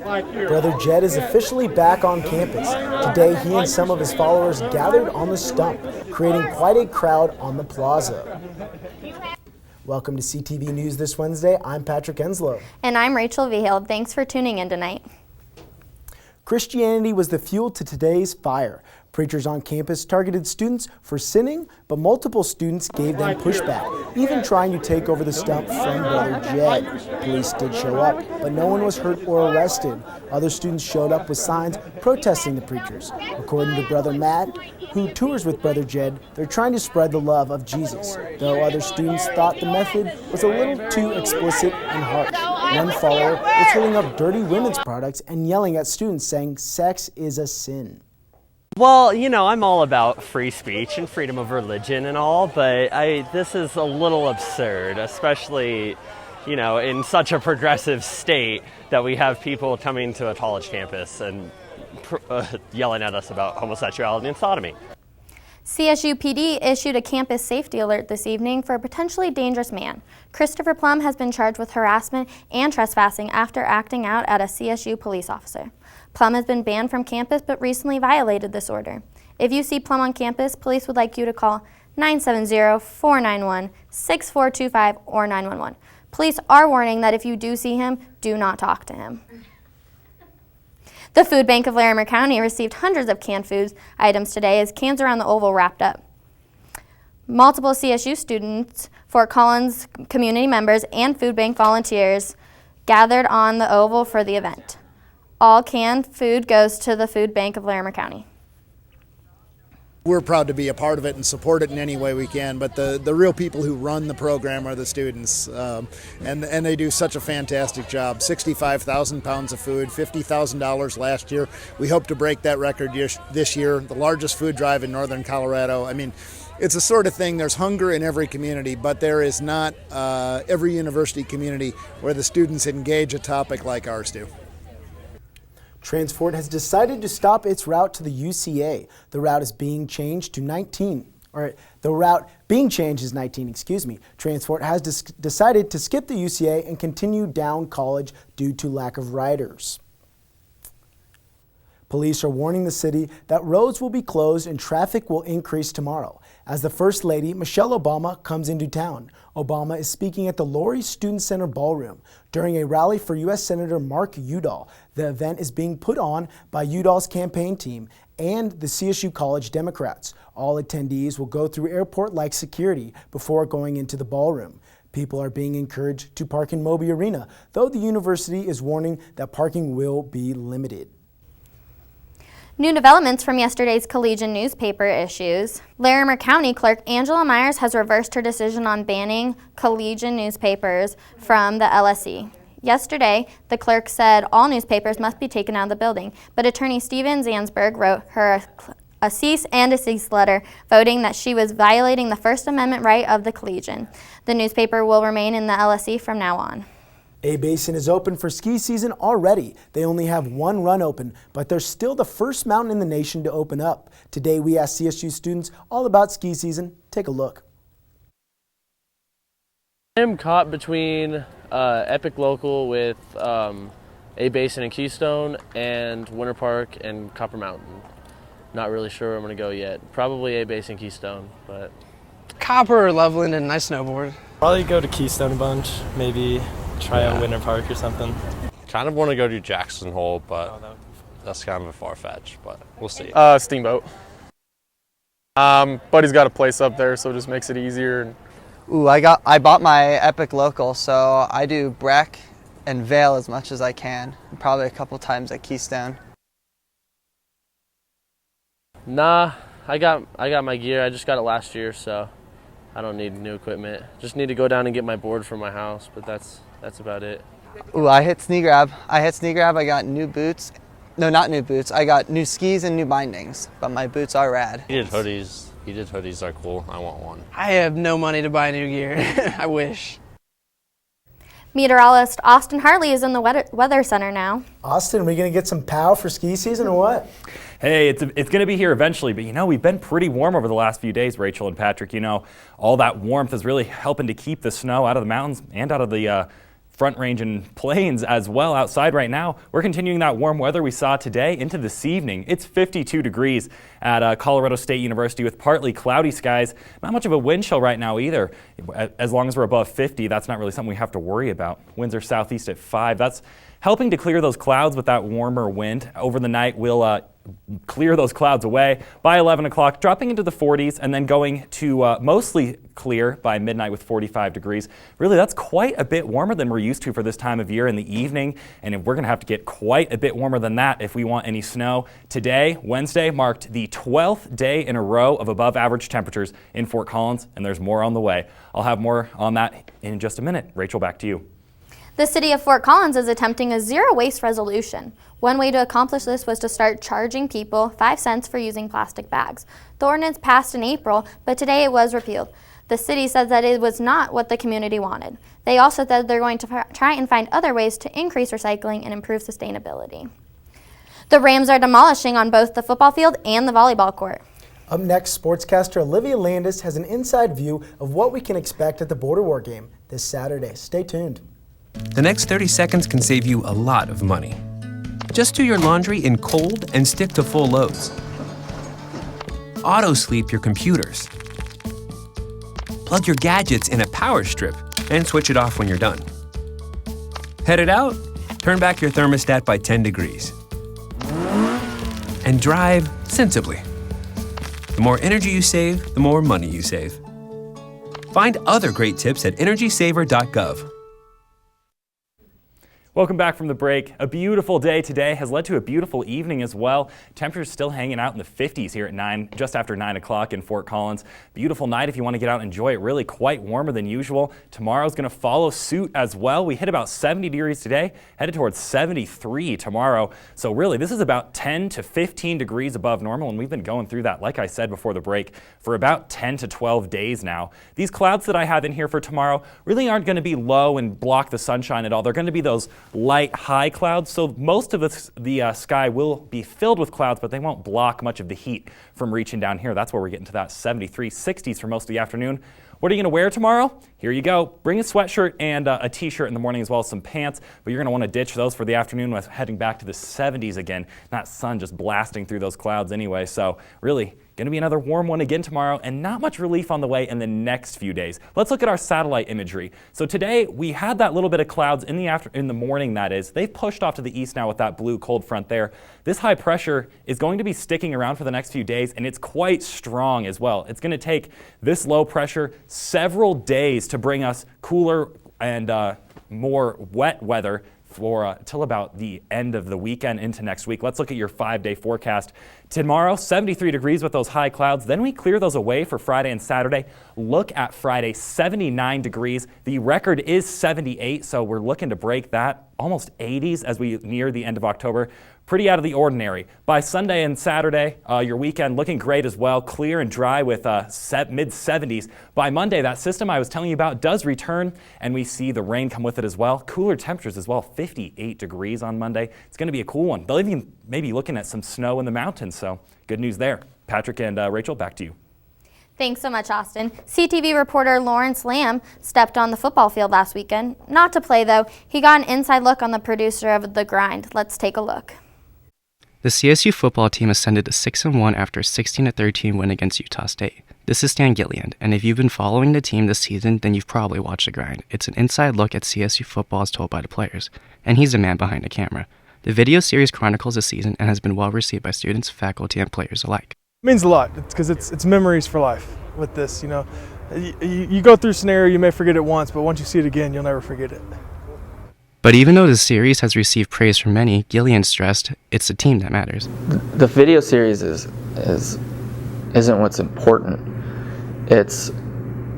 Brother Jed is officially back on campus. Today, he and some of his followers gathered on the Stump, creating quite a crowd on the plaza. Welcome to CTV News this Wednesday. I'm Patrick Enslow. And I'm Rachel Vihild. Thanks for tuning in tonight. Christianity was the fuel to today's fire. Preachers on campus targeted students for sinning, but multiple students gave them pushback, even trying to take over the Stump from Brother Jed. Police did show up, but no one was hurt or arrested. Other students showed up with signs protesting the preachers. According to Brother Matt, who tours with Brother Jed, they're trying to spread the love of Jesus, though other students thought the method was a little too explicit and harsh. One follower was holding up dirty women's products and yelling at students, saying sex is a sin. Well, you know, I'm all about free speech and freedom of religion and all, but this is a little absurd, especially, you know, in such a progressive state that we have people coming to a college campus and yelling at us about homosexuality and sodomy. CSU PD issued a campus safety alert this evening for a potentially dangerous man. Christopher Plum has been charged with harassment and trespassing after acting out at a CSU police officer. Plum has been banned from campus but recently violated this order. If you see Plum on campus, police would like you to call 970-491-6425 or 911. Police are warning that if you do see him, do not talk to him. The Food Bank of Larimer County received hundreds of canned food items today as cans around the Oval wrapped up. Multiple CSU students, Fort Collins community members, and food bank volunteers gathered on the Oval for the event. All canned food goes to the Food Bank of Larimer County. We're proud to be a part of it and support it in any way we can, but the real people who run the program are the students, and they do such a fantastic job. 65,000 pounds of food, $50,000 last year. We hope to break that record this year, the largest food drive in northern Colorado. I mean, it's the sort of thing, there's hunger in every community, but there is not every university community where the students engage a topic like ours do. Transfort has decided to stop its route to the UCA. The route is being changed to 19. The route being changed is 19, excuse me. Transfort has decided to skip the UCA and continue down College due to lack of riders. Police are warning the city that roads will be closed and traffic will increase tomorrow as the First Lady, Michelle Obama, comes into town. Obama is speaking at the Laurie Student Center Ballroom during a rally for U.S. Senator Mark Udall. The event is being put on by Udall's campaign team and the CSU College Democrats. All attendees will go through airport-like security before going into the ballroom. People are being encouraged to park in Moby Arena, though the university is warning that parking will be limited. New developments from yesterday's Collegian newspaper issues. Larimer County Clerk Angela Myers has reversed her decision on banning Collegian newspapers from the LSE. Yesterday, the clerk said all newspapers must be taken out of the building, but attorney Steven Zansberg wrote her a cease and desist letter voting that she was violating the First Amendment right of the Collegian. The newspaper will remain in the LSE from now on. A-Basin is open for ski season already. They only have one run open, but they're still the first mountain in the nation to open up. Today we asked CSU students all about ski season. Take a look. I'm caught between Epic Local with A-Basin and Keystone and Winter Park and Copper Mountain. Not really sure where I'm going to go yet. Probably A-Basin Keystone, but... Copper or Loveland and I snowboard. Probably go to Keystone a bunch, maybe try out Winter Park or something. Kind of want to go to Jackson Hole, but that's kind of a far-fetched, but we'll see. Steamboat. Buddy's got a place up there, so it just makes it easier. Ooh, I bought my Epic Local, so I do Breck and Vail as much as I can. Probably a couple times at Keystone. Nah, I got my gear. I just got it last year, so I don't need new equipment. Just need to go down and get my board from my house, but that's about it. Ooh, I hit Snee Grab. I got new boots. No, not new boots. I got new skis and new bindings, but my boots are rad. He did hoodies are cool. I want one. I have no money to buy new gear. I wish. Meteorologist Austin Hartley is in the weather center now. Austin, are we going to get some pow for ski season or what? Hey, it's going to be here eventually, but we've been pretty warm over the last few days, Rachel and Patrick. All that warmth is really helping to keep the snow out of the mountains and out of the Front Range and Plains as well outside right now. We're continuing that warm weather we saw today into this evening. It's 52 degrees at Colorado State University with partly cloudy skies. Not much of a wind chill right now either. As long as we're above 50, that's not really something we have to worry about. Winds are southeast at 5. That's helping to clear those clouds with that warmer wind. Over the night, we'll clear those clouds away by 11 o'clock, dropping into the 40s and then going to mostly clear by midnight with 45 degrees. Really, that's quite a bit warmer than we're used to for this time of year in the evening, and we're going to have to get quite a bit warmer than that if we want any snow. Today, Wednesday, marked the 12th day in a row of above average temperatures in Fort Collins, and there's more on the way. I'll have more on that in just a minute. Rachel, back to you. The city of Fort Collins is attempting a zero waste resolution. One way to accomplish this was to start charging people 5 cents for using plastic bags. The ordinance passed in April, but today it was repealed. The city says that it was not what the community wanted. They also said they're going to try and find other ways to increase recycling and improve sustainability. The Rams are demolishing on both the football field and the volleyball court. Up next, sportscaster Olivia Landis has an inside view of what we can expect at the Border War game this Saturday. Stay tuned. The next 30 seconds can save you a lot of money. Just do your laundry in cold and stick to full loads. Auto-sleep your computers. Plug your gadgets in a power strip and switch it off when you're done. Headed out? Turn back your thermostat by 10 degrees. And drive sensibly. The more energy you save, the more money you save. Find other great tips at energysaver.gov. Welcome back from the break. A beautiful day today has led to a beautiful evening as well. Temperatures still hanging out in the 50s here at just after 9 o'clock in Fort Collins. Beautiful night if you want to get out and enjoy it. Really quite warmer than usual. Tomorrow's going to follow suit as well. We hit about 70 degrees today, headed towards 73 tomorrow. So really, this is about 10 to 15 degrees above normal, and we've been going through that, like I said before the break, for about 10 to 12 days now. These clouds that I have in here for tomorrow really aren't going to be low and block the sunshine at all. They're going to be those light high clouds, so most of the sky will be filled with clouds, but they won't block much of the heat from reaching down here. That's where we're getting to that 73, 60s for most of the afternoon. What are you going to wear tomorrow? Here you go. Bring a sweatshirt and a t-shirt in the morning as well as some pants, but you're going to want to ditch those for the afternoon with heading back to the 70s again. That sun just blasting through those clouds anyway, so really going to be another warm one again tomorrow, and not much relief on the way in the next few days. Let's look at our satellite imagery. So today we had that little bit of clouds in the morning, that is. They've pushed off to the east now with that blue cold front there. This high pressure is going to be sticking around for the next few days, and it's quite strong as well. It's going to take this low pressure several days to bring us cooler and more wet weather for till about the end of the weekend into next week. Let's look at your 5-day forecast. Tomorrow, 73 degrees with those high clouds. Then we clear those away for Friday and Saturday. Look at Friday, 79 degrees. The record is 78, so we're looking to break that. Almost 80s as we near the end of October. Pretty out of the ordinary. By Sunday and Saturday, your weekend looking great as well. Clear and dry with mid-70s. By Monday, that system I was telling you about does return, and we see the rain come with it as well. Cooler temperatures as well, 58 degrees on Monday. It's going to be a cool one. They'll even maybe looking at some snow in the mountains, so good news there. Patrick and Rachel, back to you. Thanks so much, Austin. CTV reporter Lawrence Lamb stepped on the football field last weekend. Not to play, though. He got an inside look on the producer of The Grind. Let's take a look. The CSU football team ascended to 6-1 after a 16-13 win against Utah State. This is Stan Gilliand, and if you've been following the team this season, then you've probably watched The Grind. It's an inside look at CSU football as told by the players, and he's the man behind the camera. The video series chronicles the season and has been well received by students, faculty, and players alike. It means a lot. It's because it's memories for life with this. You know, you go through a scenario, you may forget it once, but once you see it again, you'll never forget it. But even though the series has received praise from many, Gillian stressed it's the team that matters. The video series isn't what's important. It's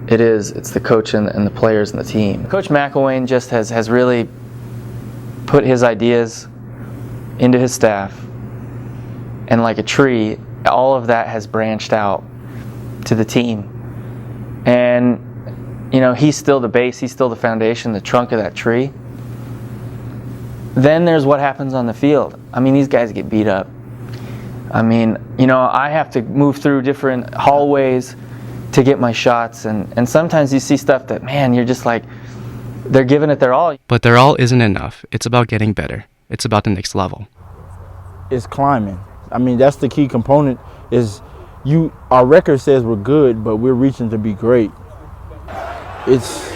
the coach and the players and the team. Coach McElwain just has really put his ideas into his staff, and like a tree, all of that has branched out to the team. And you know, he's still the base, he's still the foundation, the trunk of that tree. Then there's what happens on the field. I mean, these guys get beat up. I mean, you know, I have to move through different hallways to get my shots, and sometimes you see stuff that, man, you're just like, they're giving it their all. But their all isn't enough. It's about getting better. It's about the next level. It's climbing. I mean, that's the key component. Is our record says we're good, but we're reaching to be great. It's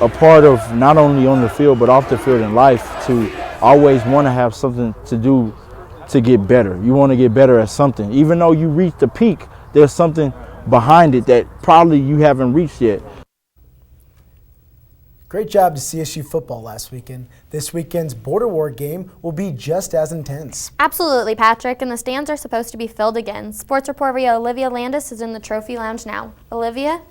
a part of not only on the field but off the field in life to always want to have something to do to get better. You want to get better at something. Even though you reach the peak, there's something behind it that probably you haven't reached yet. Great job to CSU football last weekend. This weekend's Border War game will be just as intense. Absolutely, Patrick, and the stands are supposed to be filled again. Sports reporter Olivia Landis is in the trophy lounge now. Olivia?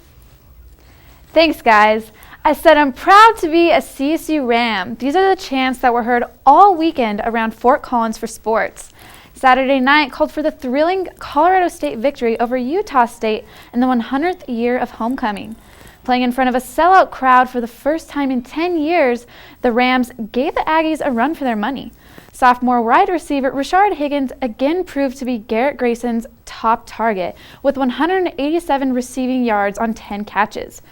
Thanks, guys. I said I'm proud to be a CSU Ram. These are the chants that were heard all weekend around Fort Collins for sports. Saturday night called for the thrilling Colorado State victory over Utah State in the 100th year of homecoming. Playing in front of a sellout crowd for the first time in 10 years, the Rams gave the Aggies a run for their money. Sophomore wide receiver Rashard Higgins again proved to be Garrett Grayson's top target, with 187 receiving yards on 10 catches.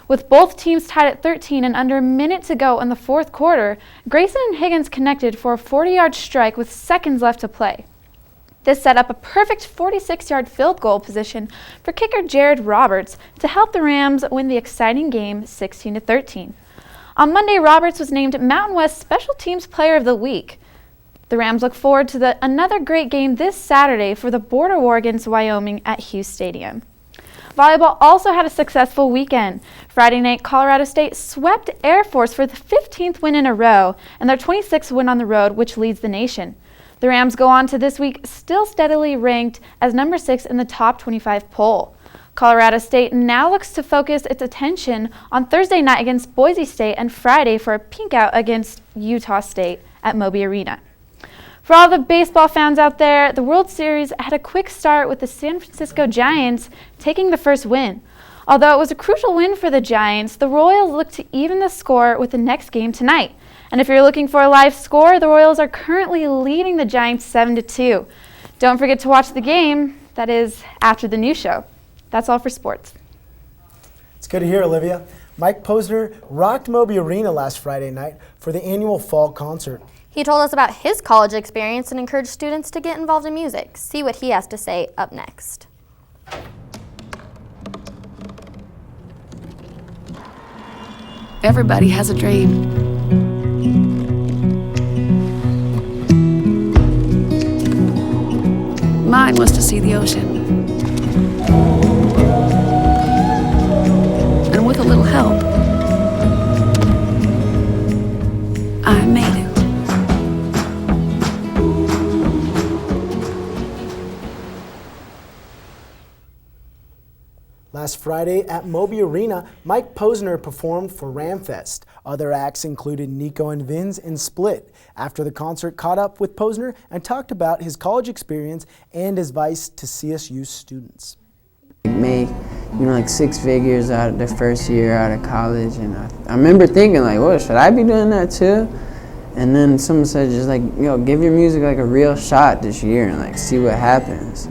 With both teams tied at 13 and under a minute to go in the fourth quarter, Grayson and Higgins connected for a 40-yard strike with seconds left to play. This set up a perfect 46-yard field goal position for kicker Jared Roberts to help the Rams win the exciting game 16-13. On Monday, Roberts was named Mountain West Special Teams Player of the Week. The Rams look forward to another great game this Saturday for the Border War against Wyoming at Hughes Stadium. Volleyball also had a successful weekend. Friday night, Colorado State swept Air Force for the 15th win in a row and their 26th win on the road, which leads the nation. The Rams go on to this week still steadily ranked as number 6 in the top 25 poll. Colorado State now looks to focus its attention on Thursday night against Boise State and Friday for a pink out against Utah State at Moby Arena. For all the baseball fans out there, the World Series had a quick start with the San Francisco Giants taking the first win. Although it was a crucial win for the Giants, the Royals look to even the score with the next game tonight. And if you're looking for a live score, the Royals are currently leading the Giants 7-2. Don't forget to watch the game, that is, after the news show. That's all for sports. It's good to hear, Olivia. Mike Posner rocked Moby Arena last Friday night for the annual fall concert. He told us about his college experience and encouraged students to get involved in music. See what he has to say up next. Everybody has a dream. Mine was to see the ocean. And with a little help, I made it. Last Friday at Moby Arena, Mike Posner performed for Ramfest. Other acts included Nico and Vinz and Split. After the concert, caught up with Posner and talked about his college experience and his advice to CSU students. Make, like 6 figures out of the first year out of college, and I remember thinking like, well, should I be doing that too? And then someone said, just like, give your music like a real shot this year and like see what happens.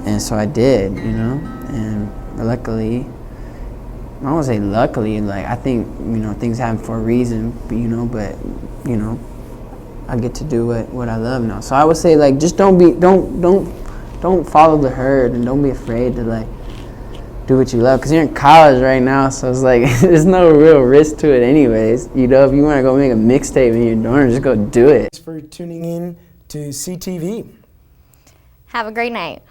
And so I did, and luckily, I don't want to say luckily, like I think, things happen for a reason, but I get to do what I love now. So I would say like just don't follow the herd and don't be afraid to like do what you love, because you're in college right now, so it's like there's no real risk to it anyways. If you want to go make a mixtape in your dorm, just go do it. Thanks for tuning in to CTV. Have a great night.